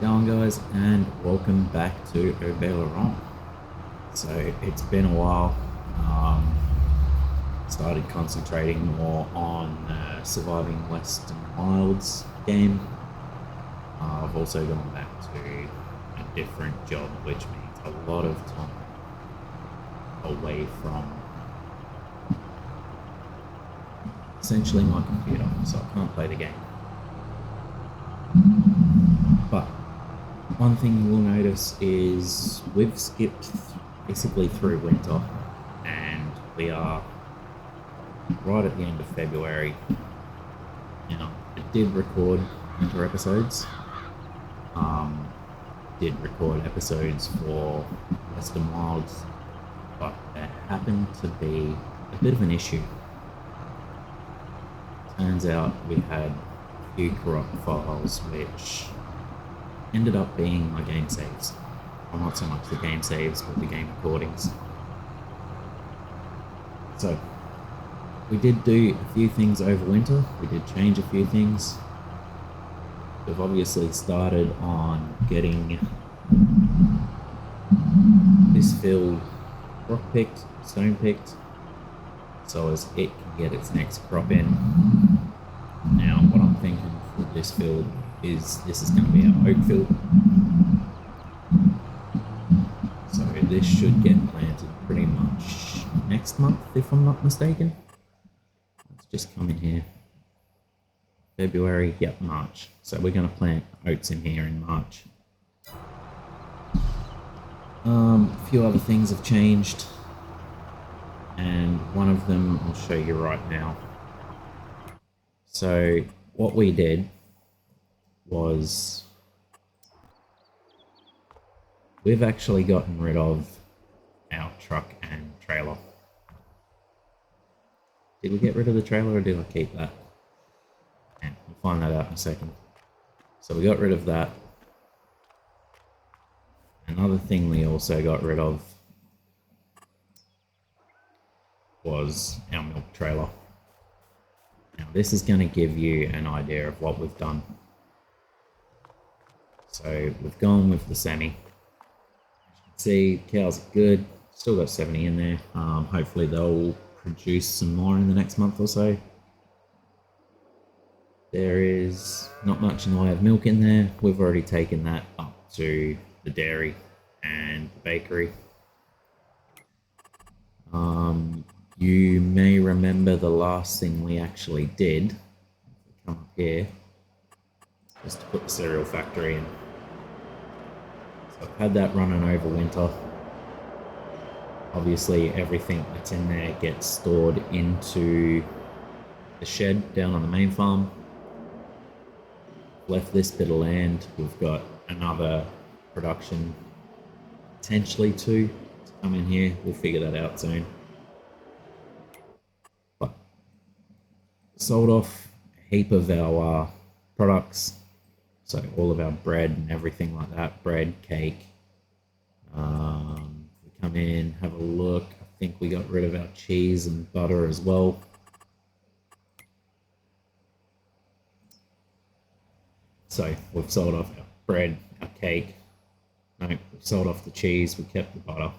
Going, guys, and welcome back to Haut Beyleron. So it's been a while. Started concentrating more on surviving Western Wilds game. I've also gone back to a different job, which means a lot of time away from essentially my computer, so I can't play the game. But one thing you will notice is we've skipped basically through winter, and we are right at the end of February. Now, I did record winter episodes. Did record episodes for Western Wilds, but there happened to be a bit of an issue. Turns out we had a few corrupt files which ended up being my game saves. Well, not so much the game saves, but the game recordings. So, we did do a few things over winter. We did change a few things. We've obviously started on getting this field rock picked, stone picked, so as it can get its next crop in. Now, what I'm thinking for this field is this is going to be our oat field. So this should get planted pretty much next month, if I'm not mistaken. Let's just come in here. February, yep, March. So we're going to plant oats in here in March. A few other things have changed, and one of them I'll show you right now. So what we did was we've actually gotten rid of our truck and trailer. Did we get rid of the trailer or did I keep that? And we'll find that out in a second. So we got rid of that. Another thing we also got rid of was our milk trailer. Now this is going to give you an idea of what we've done. So we've gone with the semi. As you can see, cows are good. Still got 70 in there. Hopefully they'll produce some more in the next month or so. There is not much in the way of milk in there. We've already taken that up to the dairy and the bakery. You may remember the last thing we actually did. Come up here, just to put the cereal factory in. So I've had that running over winter. Obviously everything that's in there gets stored into the shed down on the main farm. Left this bit of land. We've got another production, potentially two, to come in here. We'll figure that out soon. But sold off a heap of our products. So all of our bread and everything like that. Bread, cake. We come in, have a look. I think we got rid of our cheese and butter as well. So we've sold off our bread, our cake. No, we've sold off the cheese, we kept the butter.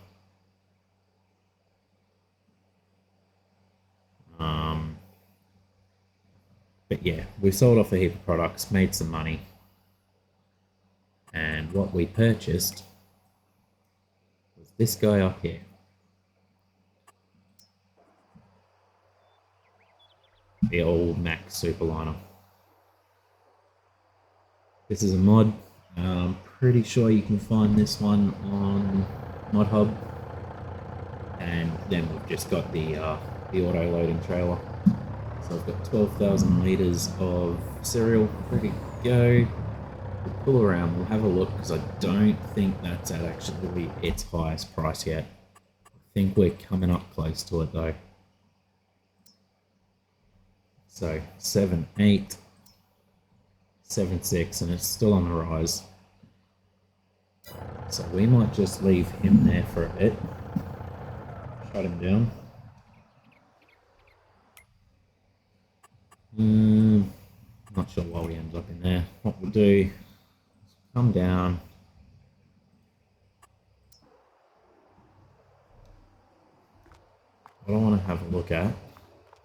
But yeah, we sold off a heap of products, made some money. And what we purchased was this guy up here. The old Mac Superliner. This is a mod. I'm pretty sure you can find this one on Mod Hub. And then we've just got the auto loading trailer. So I've got 12,000 litres of cereal ready to go. We'll pull around, we'll have a look, because I don't think that's at actually its highest price yet. I think we're coming up close to it though. So 7.8, 7.6, and it's still on the rise. So we might just leave him there for a bit. Shut him down. Not sure why we ended up in there. What we'll do is come down. What I want to have a look at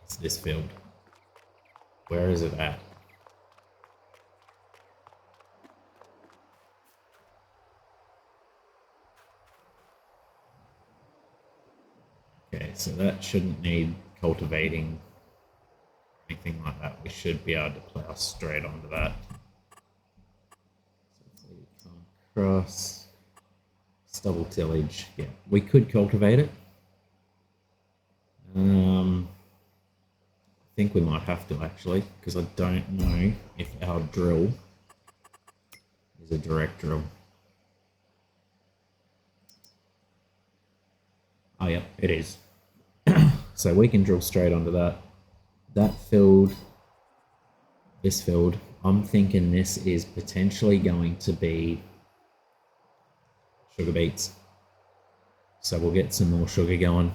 is this field. Where is it at? Okay, so that shouldn't need cultivating or anything like that. We should be able to plow straight onto that. So we come across. Stubble tillage. Yeah, we could cultivate it. I think we might have to actually, because I don't know if our drill is a direct drill. Oh yeah, it is. So we can drill straight onto that. That field, this field, I'm thinking this is potentially going to be sugar beets. So we'll get some more sugar going.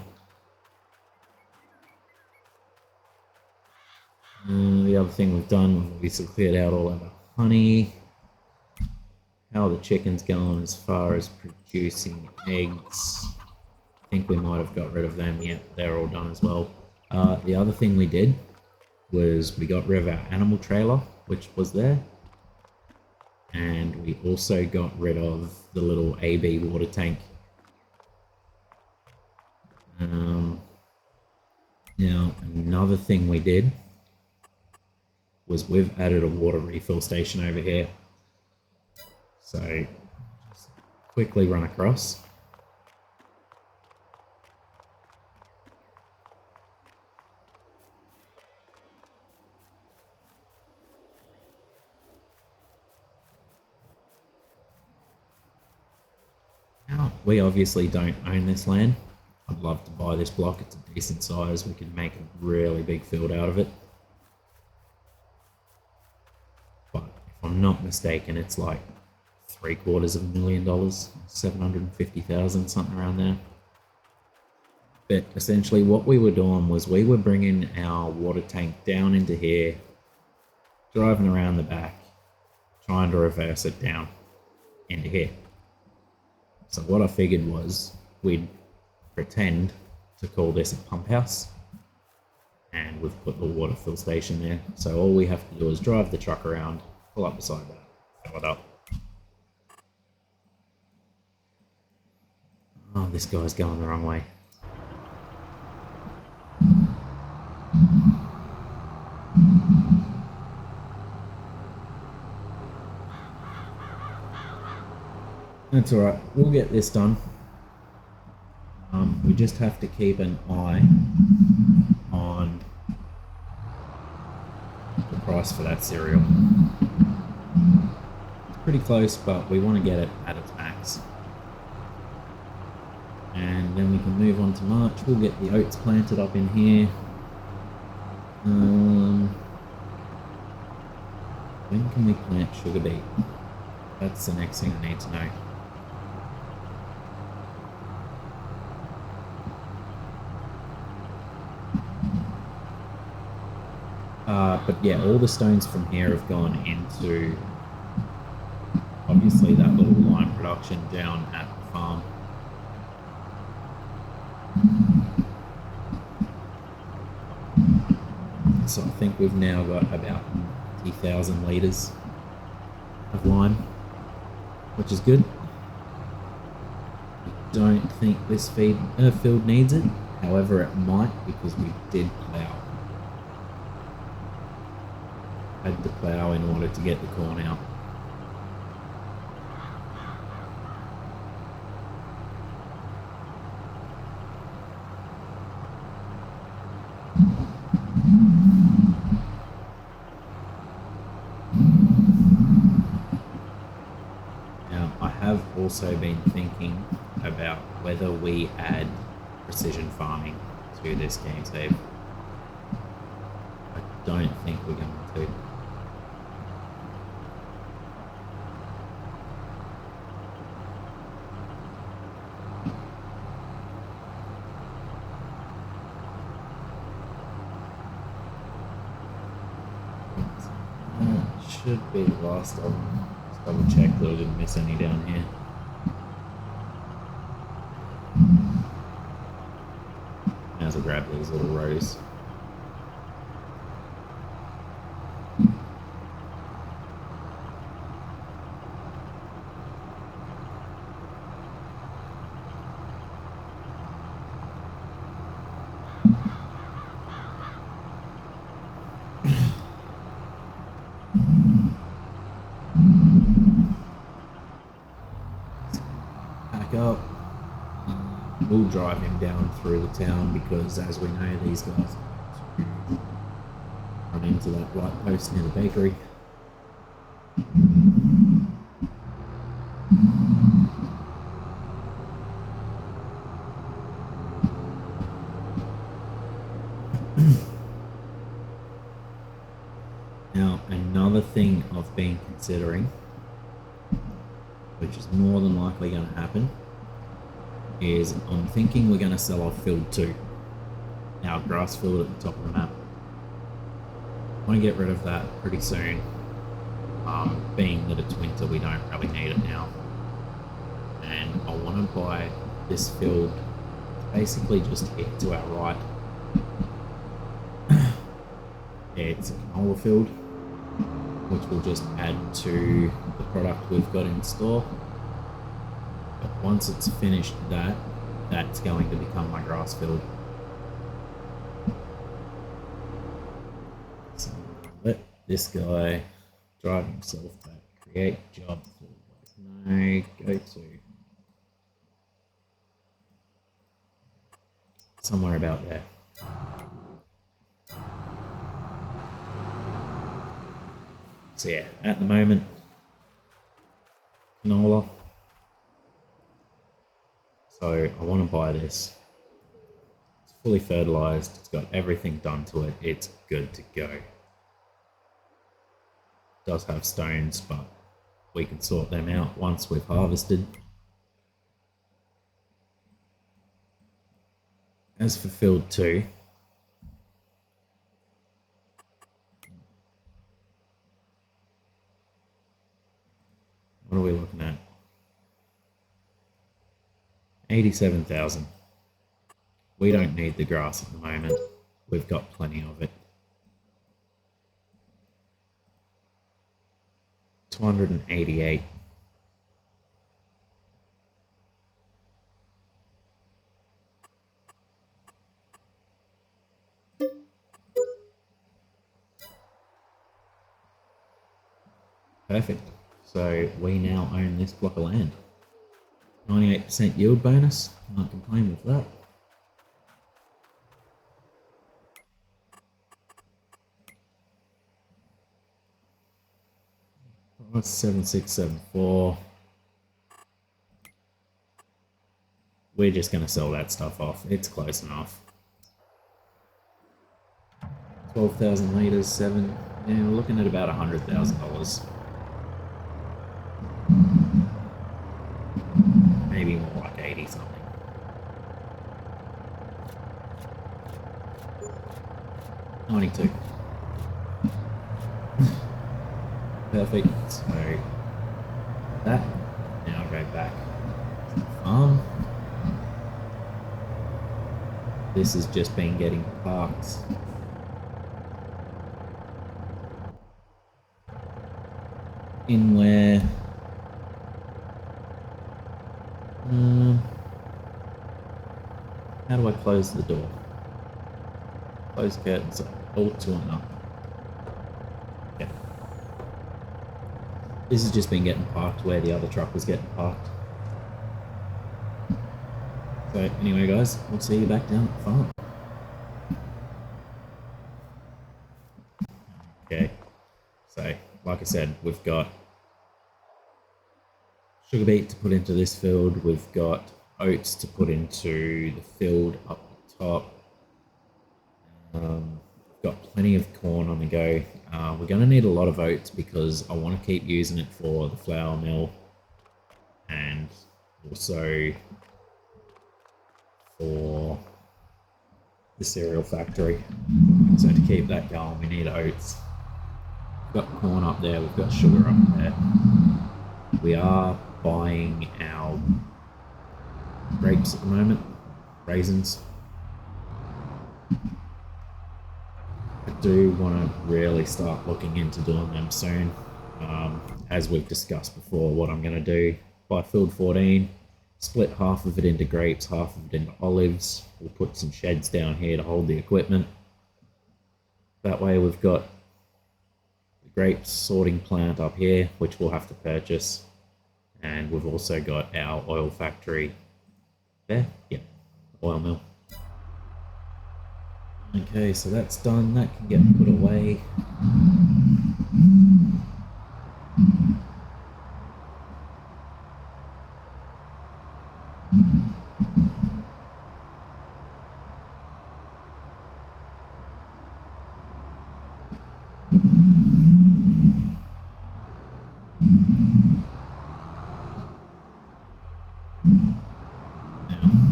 The other thing we've done, we've obviously cleared out all our honey. How are the chickens going as far as producing eggs? I think we might have got rid of them. Yeah, they're all done as well. The other thing we did was we got rid of our animal trailer, which was there. And we also got rid of the little AB water tank. Now, another thing we did was we've added a water refill station over here. So just quickly run across. Now, we obviously don't own this land. I'd love to buy this block. It's a decent size. We can make a really big field out of it. But if I'm not mistaken, it's like $750,000, 750,000, something around there. But essentially what we were doing was we were bringing our water tank down into here, driving around the back, trying to reverse it down into here. So what I figured was we'd pretend to call this a pump house, and we've put the water fill station there. So all we have to do is drive the truck around, pull up beside that, fill it up. Oh, this guy's going the wrong way. That's alright, we'll get this done. We just have to keep an eye on the price for that cereal. It's pretty close, but we want to get it at its max. And then we can move on to March. We'll get the oats planted up in here. When can we plant sugar beet? That's the next thing I need to know. But yeah, all the stones from here have gone into obviously that little lime production down at the farm. So I think we've now got about 50,000 litres of lime, which is good. I don't think this field needs it, however it might, because we did plough. Had to plough in order to get the corn out. Now, I have also been thinking about whether we add precision farming to this game save. I don't think we're going to. Should be the last of them. Double check that I didn't miss any down here. As I grab these little rows. Back up. We'll drive him down through the town because, as we know, these guys run into that light post near the bakery. Now, another thing I've been considering, which is more than likely going to happen, is I'm thinking we're going to sell off field 2, our grass field at the top of the map. I want to get rid of that pretty soon, being that it's winter, we don't really need it now. And I want to buy this field basically just here to our right. It's a canola field, which will just add to the product we've got in store. But once it's finished that's going to become my grass field. So let this guy drive himself back, create job field. No, go to somewhere about there. So yeah, at the moment, canola. So I want to buy this. It's fully fertilized. It's got everything done to it. It's good to go. It does have stones, but we can sort them out once we've harvested. As for field 2, what are we looking at? 87,000. We don't need the grass at the moment. We've got plenty of it. 288. Perfect. So we now own this block of land. 98% yield bonus. Can't complain with that. Price 7674. We're just going to sell that stuff off. It's close enough. 12,000 litres, 7. Yeah, we're looking at about $100,000. Maybe more like 80 something. $92. Perfect. So that. Now I'll go back to the farm. This has just been getting parked. In where how do I close the door? Close curtains, alt to and up. Yeah. This has just been getting parked where the other truck was getting parked. So anyway guys, we'll see you back down at the farm. Okay, so like I said, we've got sugar beet to put into this field, we've got oats to put into the field up the top. We've got plenty of corn on the go. We're going to need a lot of oats because I want to keep using it for the flour mill and also for the cereal factory. So to keep that going, we need oats. We've got corn up there, we've got sugar up there. we are buying our grapes at the moment, raisins. I do want to really start looking into doing them soon. As we've discussed before, what I'm going to do, buy field 14, split half of it into grapes, half of it into olives. We'll put some sheds down here to hold the equipment. That way we've got the grapes sorting plant up here, which we'll have to purchase. And we've also got our oil factory there. Yep, oil mill. Okay, so that's done. That can get put away.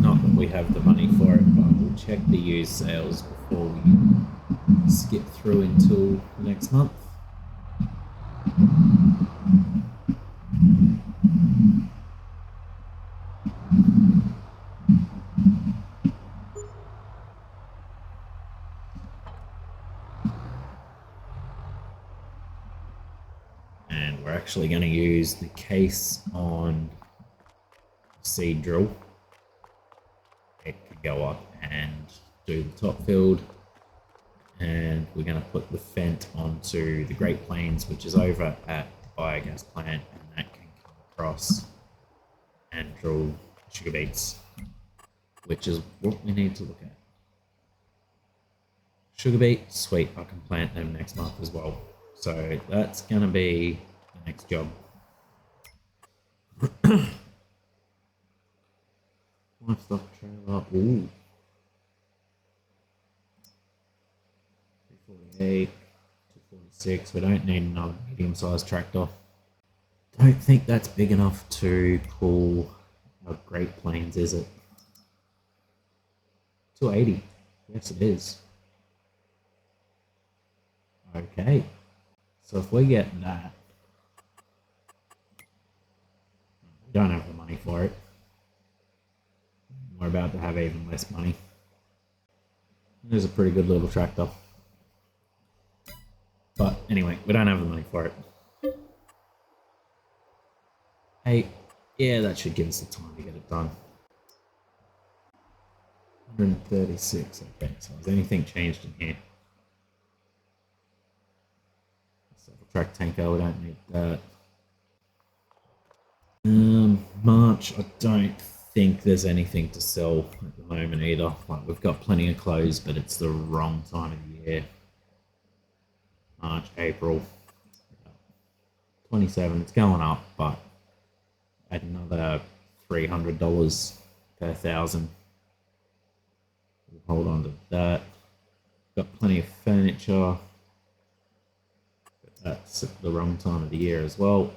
Not that we have the money for it, but we'll check the used sales before we skip through until next month. And we're actually going to use the case on seed drill. It can go up and do the top field, and we're going to put the Fent onto the Great Plains, which is over at the biogas plant, and that can come across and drill sugar beets, which is what we need to look at. Sugar beet, sweet, I can plant them next month as well. So that's going to be the next job. Livestock trailer. Ooh. 248, 246. We don't need another medium-sized tractor. Don't think that's big enough to pull our Great Plains, is it? 280. Yes, it is. Okay. So if we get that, we don't have the money for it. We're about to have even less money. There's a pretty good little tractor. But anyway, we don't have the money for it. Hey, yeah, that should give us the time to get it done. 136, okay, so has anything changed in here? Track tanker, we don't need that. March, I don't think there's anything to sell at the moment either. Like, we've got plenty of clothes, but it's the wrong time of the year. March, April, 27, it's going up, but at another $300 per 1,000. We'll hold on to that. Got plenty of furniture. That's at the wrong time of the year as well.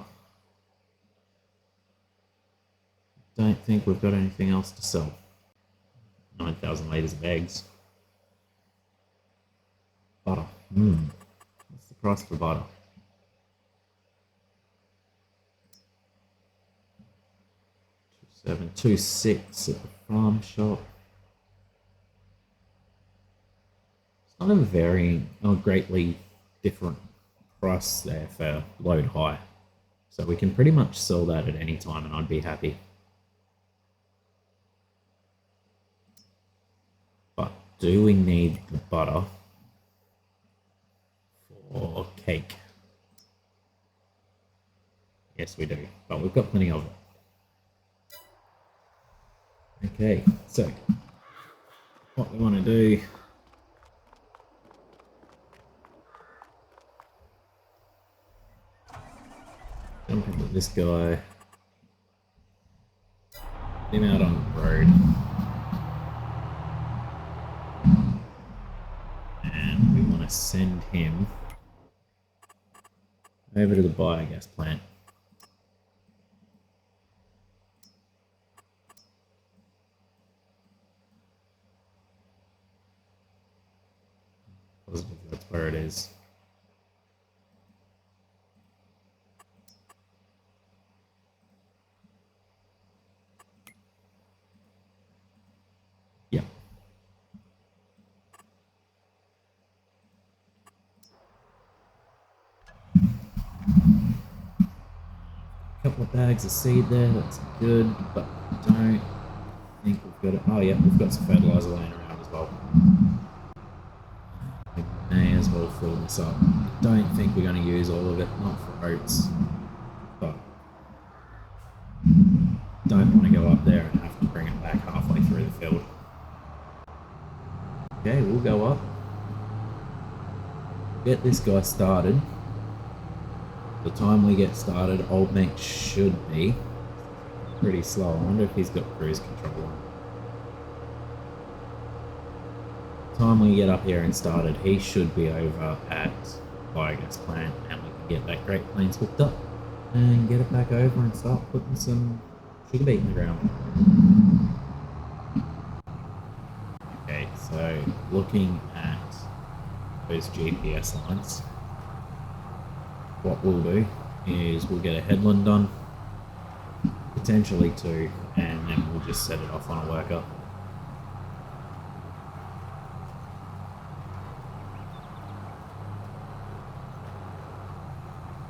Don't think we've got anything else to sell. 9,000 litres of eggs. Butter. What's the price for butter? $2.6 at the farm shop. It's not a very, greatly different price there for load high. So we can pretty much sell that at any time and I'd be happy. But do we need the butter for cake? Yes, we do, but we've got plenty of it. Okay, so what we want to do, jump into this guy, get him out on the road, and we want to send him over to the biogas plant. Positive that's where it is. bags of seed there, that's good, but I don't think we've got it. Oh yeah, we've got some fertilizer laying around as well. We may as well fill this up. I don't think we're going to use all of it, not for oats, but don't want to go up there and have to bring it back halfway through the field. Okay, we'll go up. Get this guy started. The time we get started, Old Mate should be pretty slow. I wonder if he's got cruise control on. The time we get up here and started, he should be over at biogas plant, and we can get that Great Plains hooked up and get it back over and start putting some sugar beet in the ground. Okay, so looking at those GPS lines, what we'll do is we'll get a headland done, potentially two, and then we'll just set it off on a worker.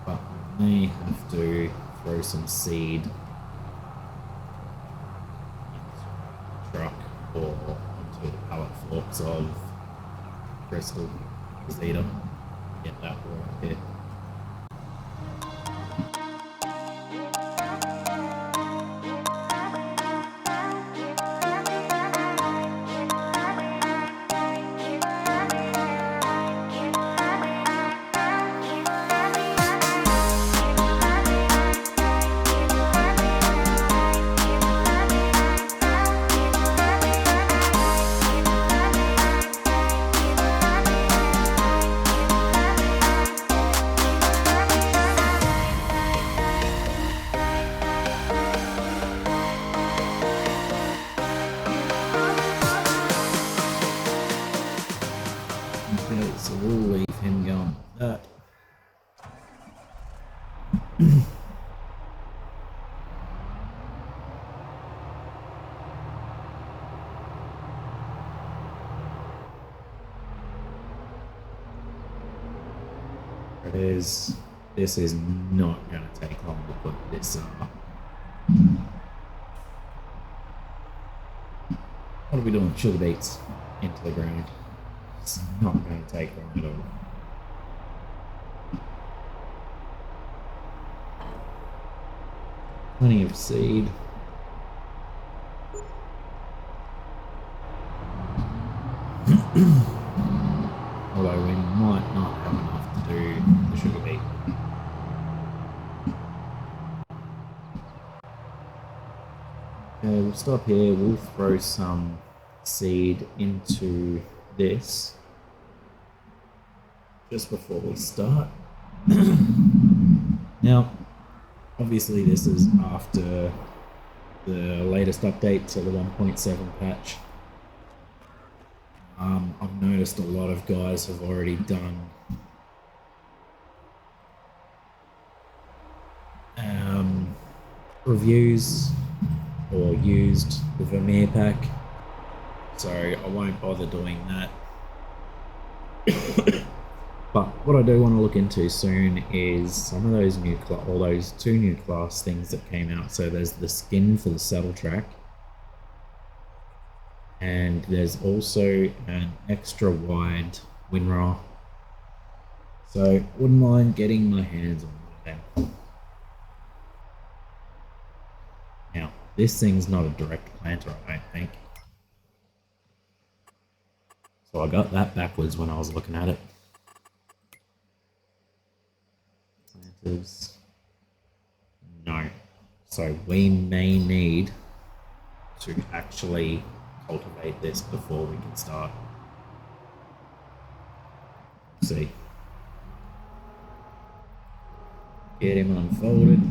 But we may have to throw some seed into the truck or onto the pallet forks of Bristol Zeta. Get that work here. Okay, so we'll leave him going with that. This is not going to take long to put this up. What are we doing? Sugar beets into the ground. It's not going to take long at all. Plenty of seed. Although we might not have enough to do the sugar beet. Okay, we'll stop here. We'll throw some seed into this just before we start. Now, obviously this is after the latest update to the 1.7 patch. I've noticed a lot of guys have already done reviews or used the Vermeer pack, so I won't bother doing that. But what I do want to look into soon is some of those new or those two new class things that came out. So there's the skin for the saddle track, and there's also an extra wide windrow. So wouldn't mind getting my hands on one of them. Now, this thing's not a direct planter, I don't think. So I got that backwards when I was looking at it. Planters. No. So we may need to actually cultivate this before we can start. See. Get him unfolded.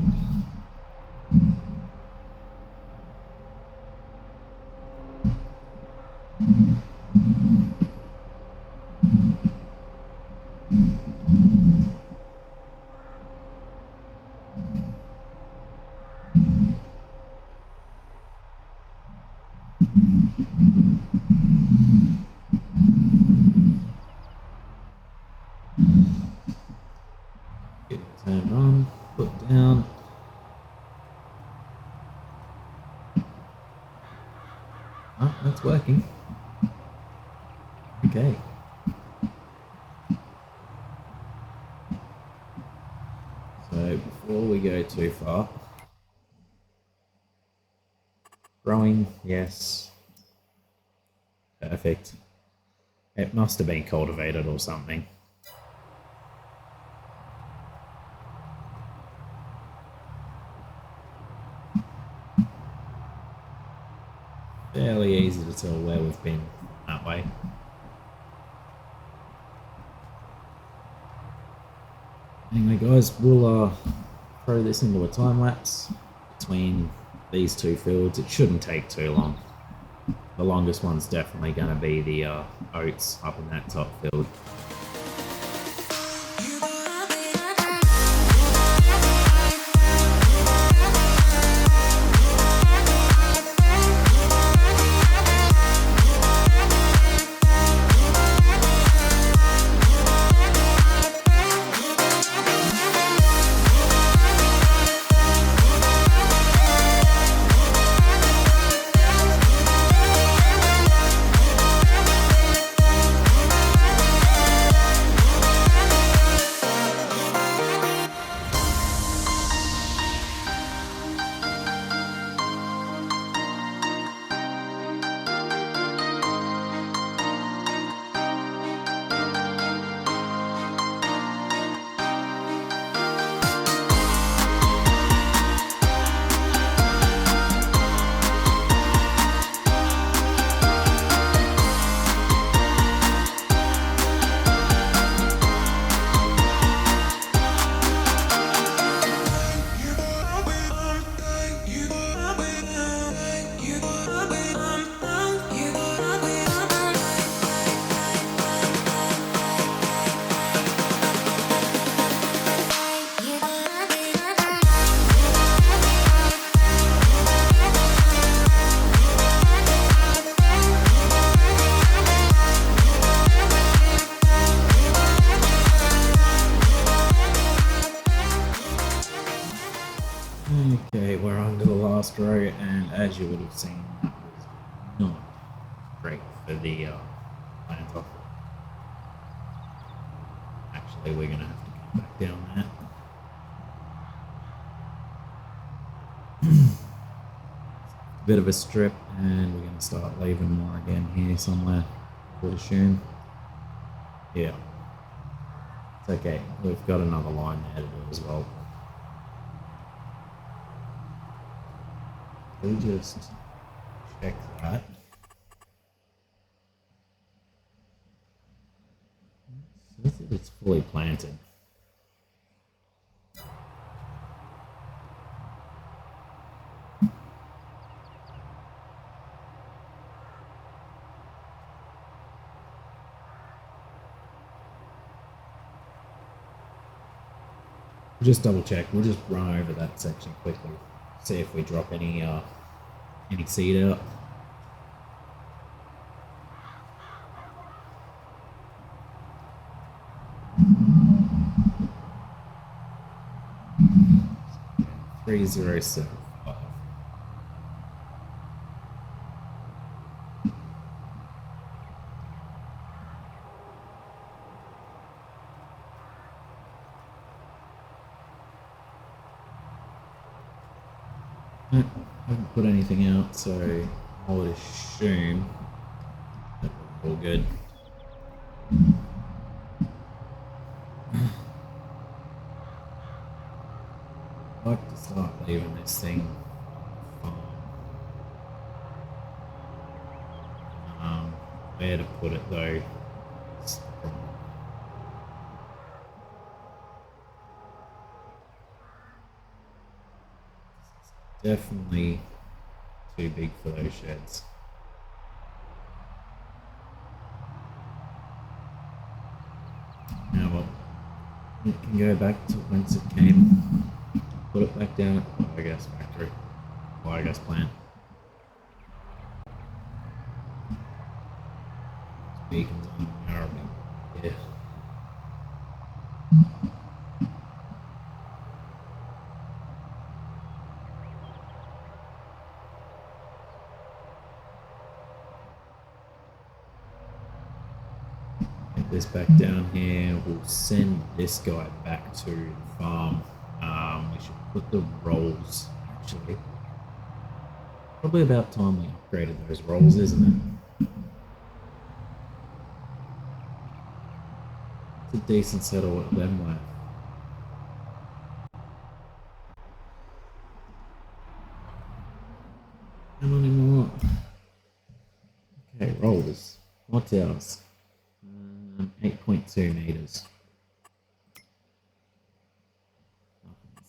Get it turned on, put down. That's working. Okay. So before we go too far, growing, yes, perfect. It must have been cultivated or something. Fairly easy to tell where we've been that way. Anyway guys, we'll throw this into a time lapse between these two fields. It shouldn't take too long. The longest one's definitely going to be the oats up in that top field. Okay, we're on to the last row, and as you would have seen, that was not great for the plant off. Actually, we're going to have to come back down that. Bit of a strip, and we're going to start leaving more again here somewhere, I would assume. Yeah. It's okay, we've got another line there to do as well. We just check that. It says that it's fully planted. Just double check. We'll just run over that section quickly, see if we drop any seed out. Okay, 3075. I haven't put anything out, so I would assume that we're all good. I'd like to start leaving this thing farm. Where to put it though? Definitely too big for those sheds. Now well, it can go back to whence it came. Put it back down at the biogas factory, biogas plant. Beacons on the Arabic. Yeah. Put this back down here. We'll send this guy back to the farm. We should put the rolls, actually. Probably about time we upgraded those rolls, isn't it? It's a decent set of them worth. How many more? Okay, rollers. What's ours? 8.2 meters.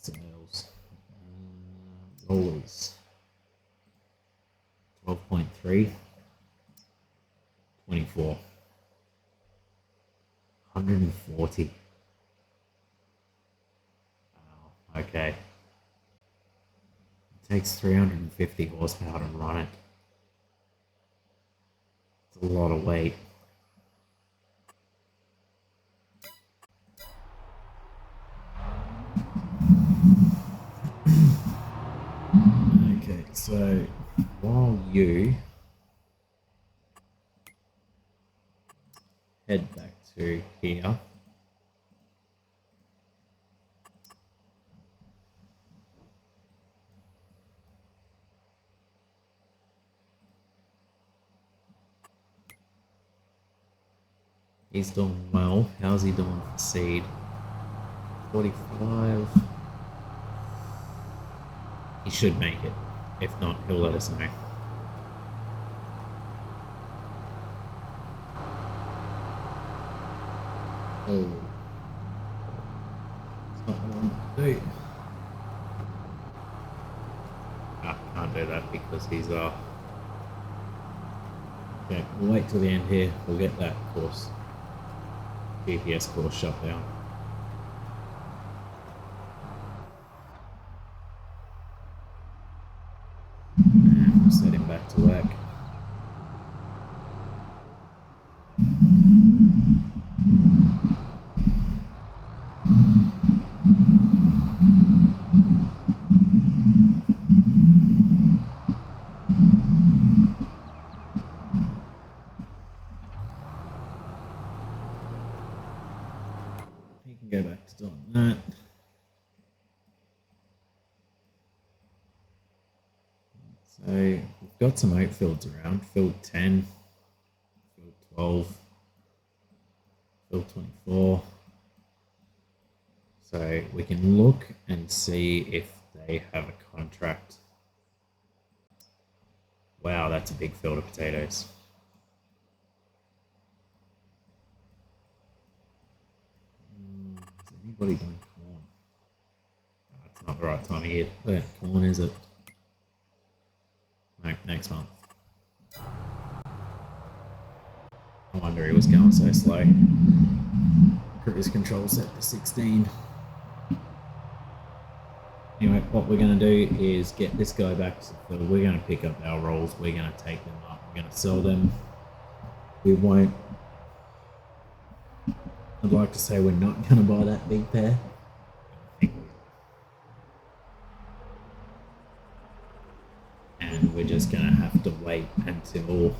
Sales. Rollers. 12.3. 24. 140. Wow, okay. It takes 350 horsepower to run it. It's a lot of weight. Okay, so while you head back to here, he's doing well. How's he doing for seed? 45. He should make it. If not, he'll let us know. Oh. It's not what I want to do. Can't do that because he's Okay, we'll wait till the end here. We'll get that course. GPS course shut down. And we'll set him back to work. He can go back to doing that. So we've got some oat fields around. Field 10, field 12, field 24. So we can look and see if they have a contract. Wow, that's a big field of potatoes. Is anybody doing corn? That's not the right time of year. Where corn is it? No, next month. I wonder he was going so slow. Cruise control set to 16. Anyway, what we're going to do is get this guy back to the field. We're going to pick up our rolls. We're going to take them up. We're going to sell them. We won't. I'd like to say we're not going to buy that big pair. And we're just going to have to wait until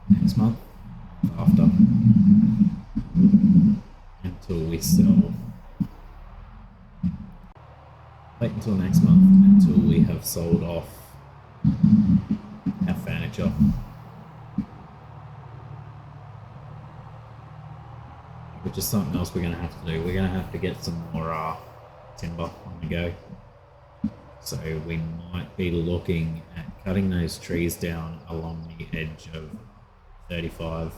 next month after, until we sell. Wait until next month until we have sold off our furniture. Which is something else we're going to have to do. We're going to have to get some more timber on the go. So we might be looking at cutting those trees down along the edge of 35.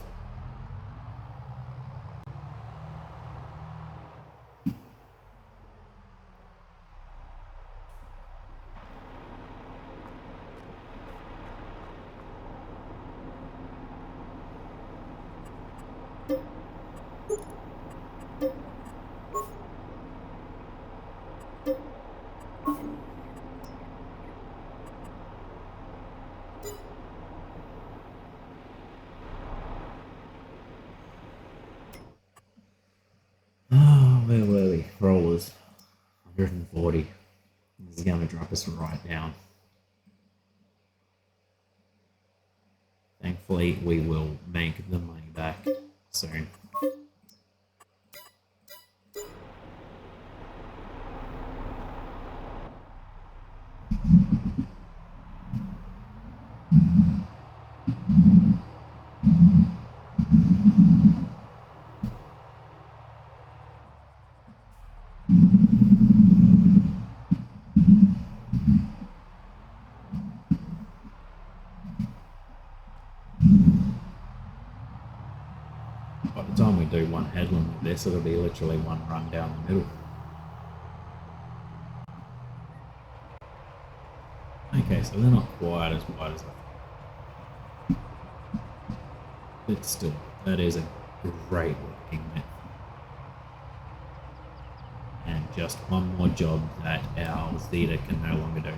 Where were we? Rollers. 140. This is going to drop us right down. hopefully we will make the money back soon. By the time we do one headland with this, it'll be literally one run down the middle. Okay, so they're not quite as wide as I thought. But still, that is a great working width. And just one more job that our Zeta can no longer do.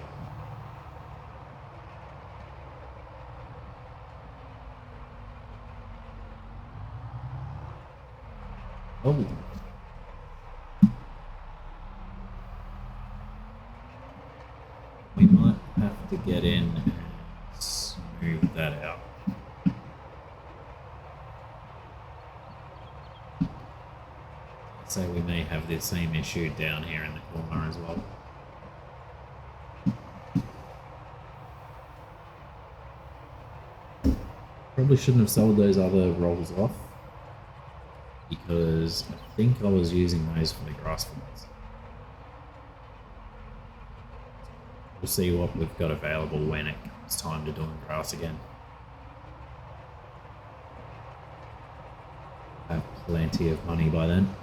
Oh. We might have to get in and smooth that out. So we may have the same issue down here in the corner as well. Probably shouldn't have sold those other rolls off, because I think I was using those for the grass fields. We'll see what we've got available when it comes time to doing grass again. I have plenty of money by then.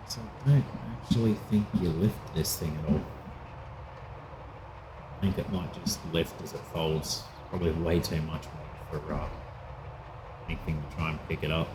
So I don't actually think you lift this thing at all. I think it might just lift as it folds. Probably way too much weight for anything to try and pick it up.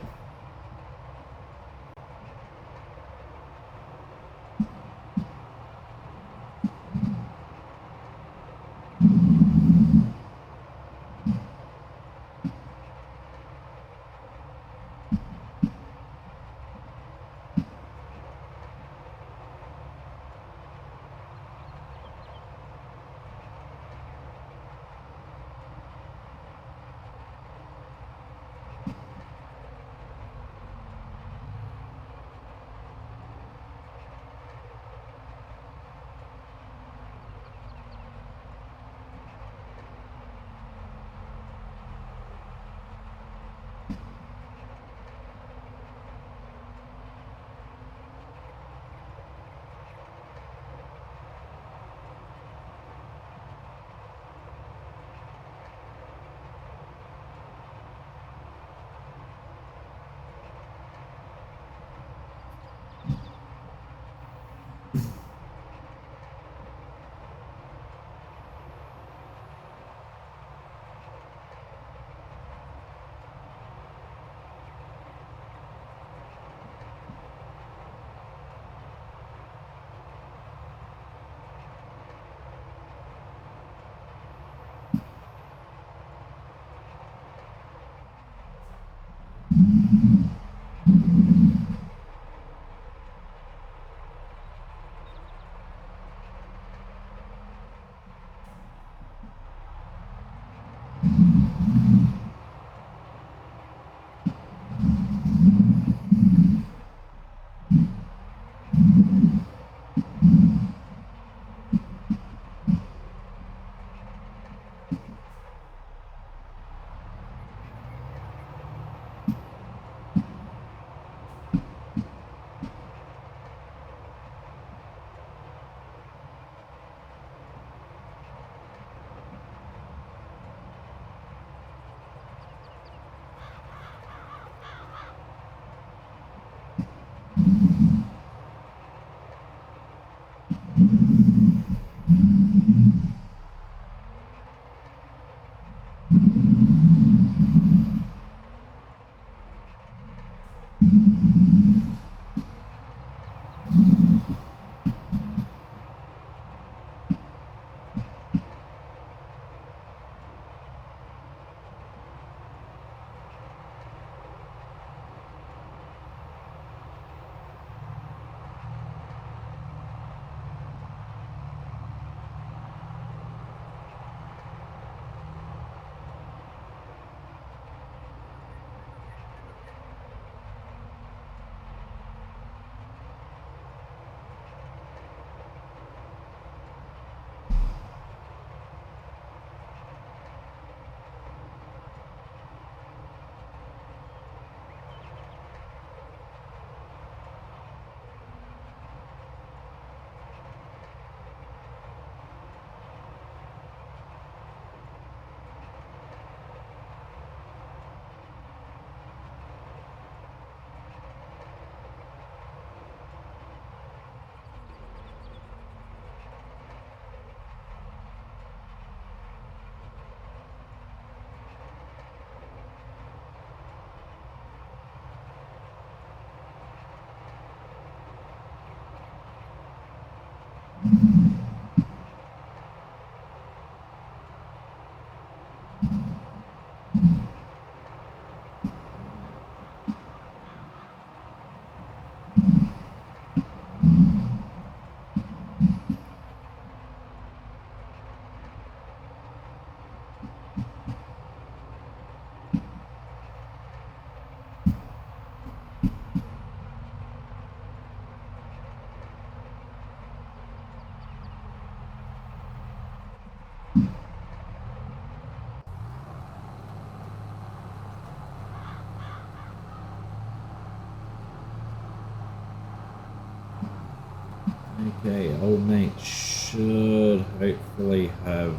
Okay, old mate should hopefully have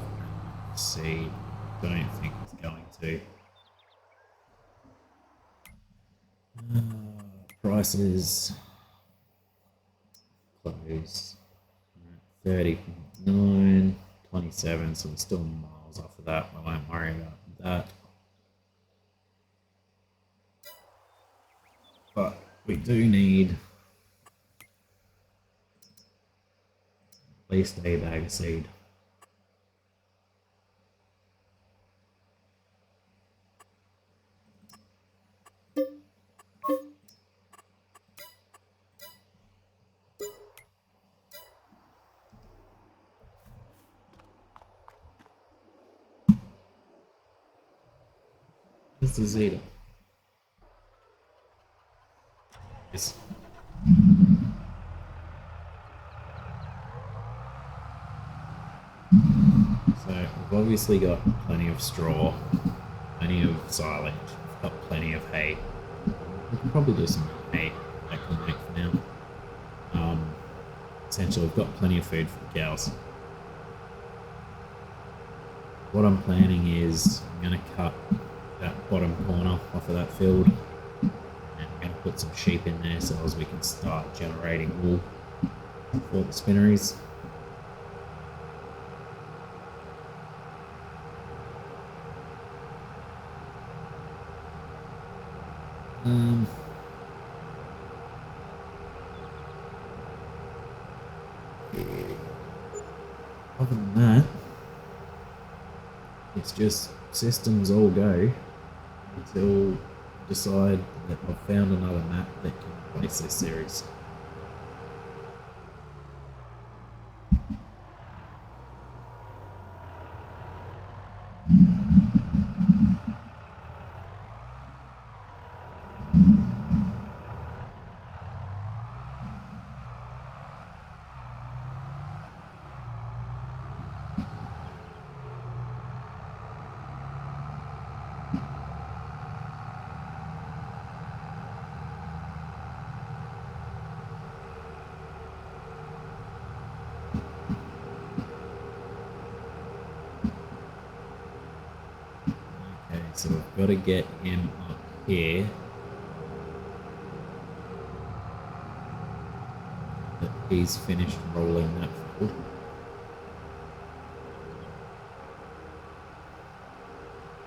seed. Don't think it's going to. Prices close 39, 27, so we're still miles off of that. I won't worry about that. But we do need at least a bag of seed. This is Zeta. Yes. So we've obviously got plenty of straw, plenty of silage, we've got plenty of hay. We can probably do some hay that can wait for now. Essentially, we've got plenty of food for the cows. What I'm planning is I'm going to cut that bottom corner off of that field, and I'm going to put some sheep in there so as we can start generating wool for the spinneries. Other than that, it's just systems all go until I decide that I've found another map that can replace this series. So we've got to get him up here. That he's finished rolling that field.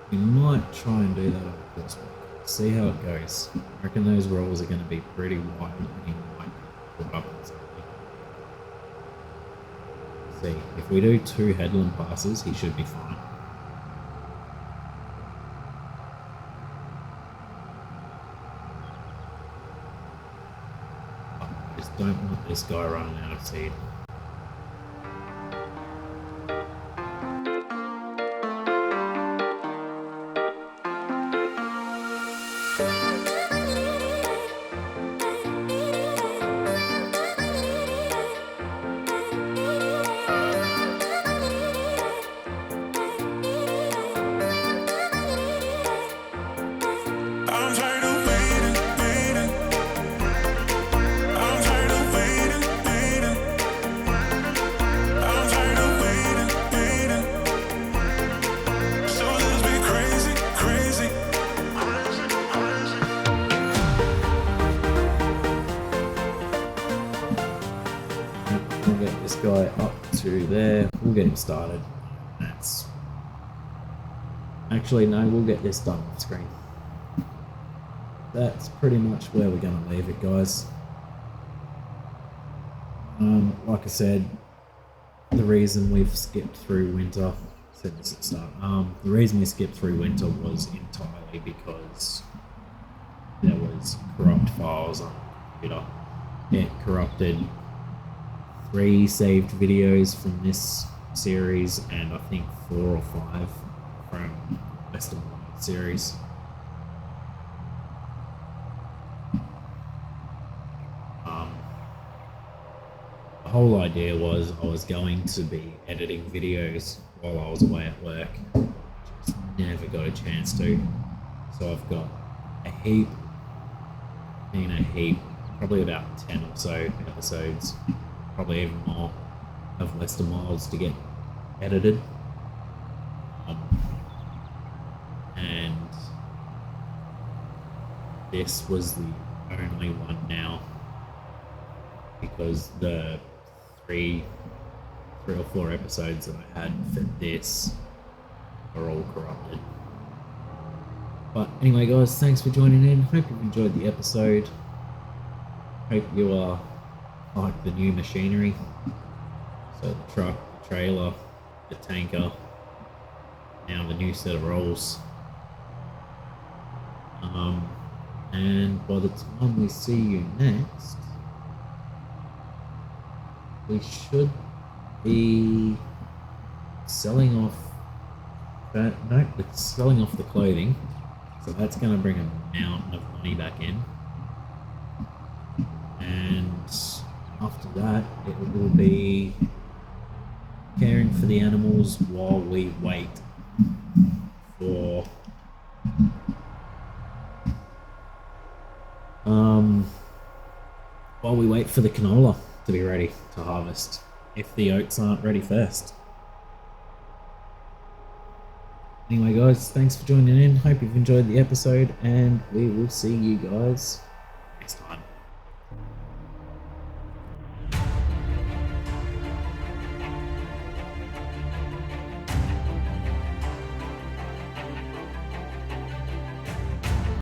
We might try and do that on horseback. See how it goes. I reckon those rolls are going to be pretty wide and he might put up on something. See, if we do 2 headland passes, he should be fine. I just don't want this guy running out of seed. We'll get this guy up to there. We'll get him started. That's actually no. We'll get this done off screen. That's pretty much where we're going to leave it, guys. Like I said, the reason we've skipped through winter. Said this at the start. The reason we skipped through winter was entirely because there was corrupt files on the computer. It corrupted 3 saved videos from this series and I think 4 or 5 from Western series. The whole idea was I was going to be editing videos while I was away at work. Just never got a chance to. So I've got a heap, probably about 10 or so episodes, probably even more, of Western Wilds to get edited. And this was the only one now, because the 3 or 4 episodes that I had for this are all corrupted. But anyway, guys, thanks for joining in. Hope you've enjoyed the episode. Hope you like the new machinery. So the truck, the trailer, the tanker, now the new set of rolls. And by the time we see you next, we should be selling off selling off the clothing, so that's going to bring a mountain of money back in, and after that it will be caring for the animals while we wait for the canola to be ready to harvest, if the oats aren't ready first. Anyway, guys, thanks for joining in. Hope you've enjoyed the episode, and we will see you guys next time.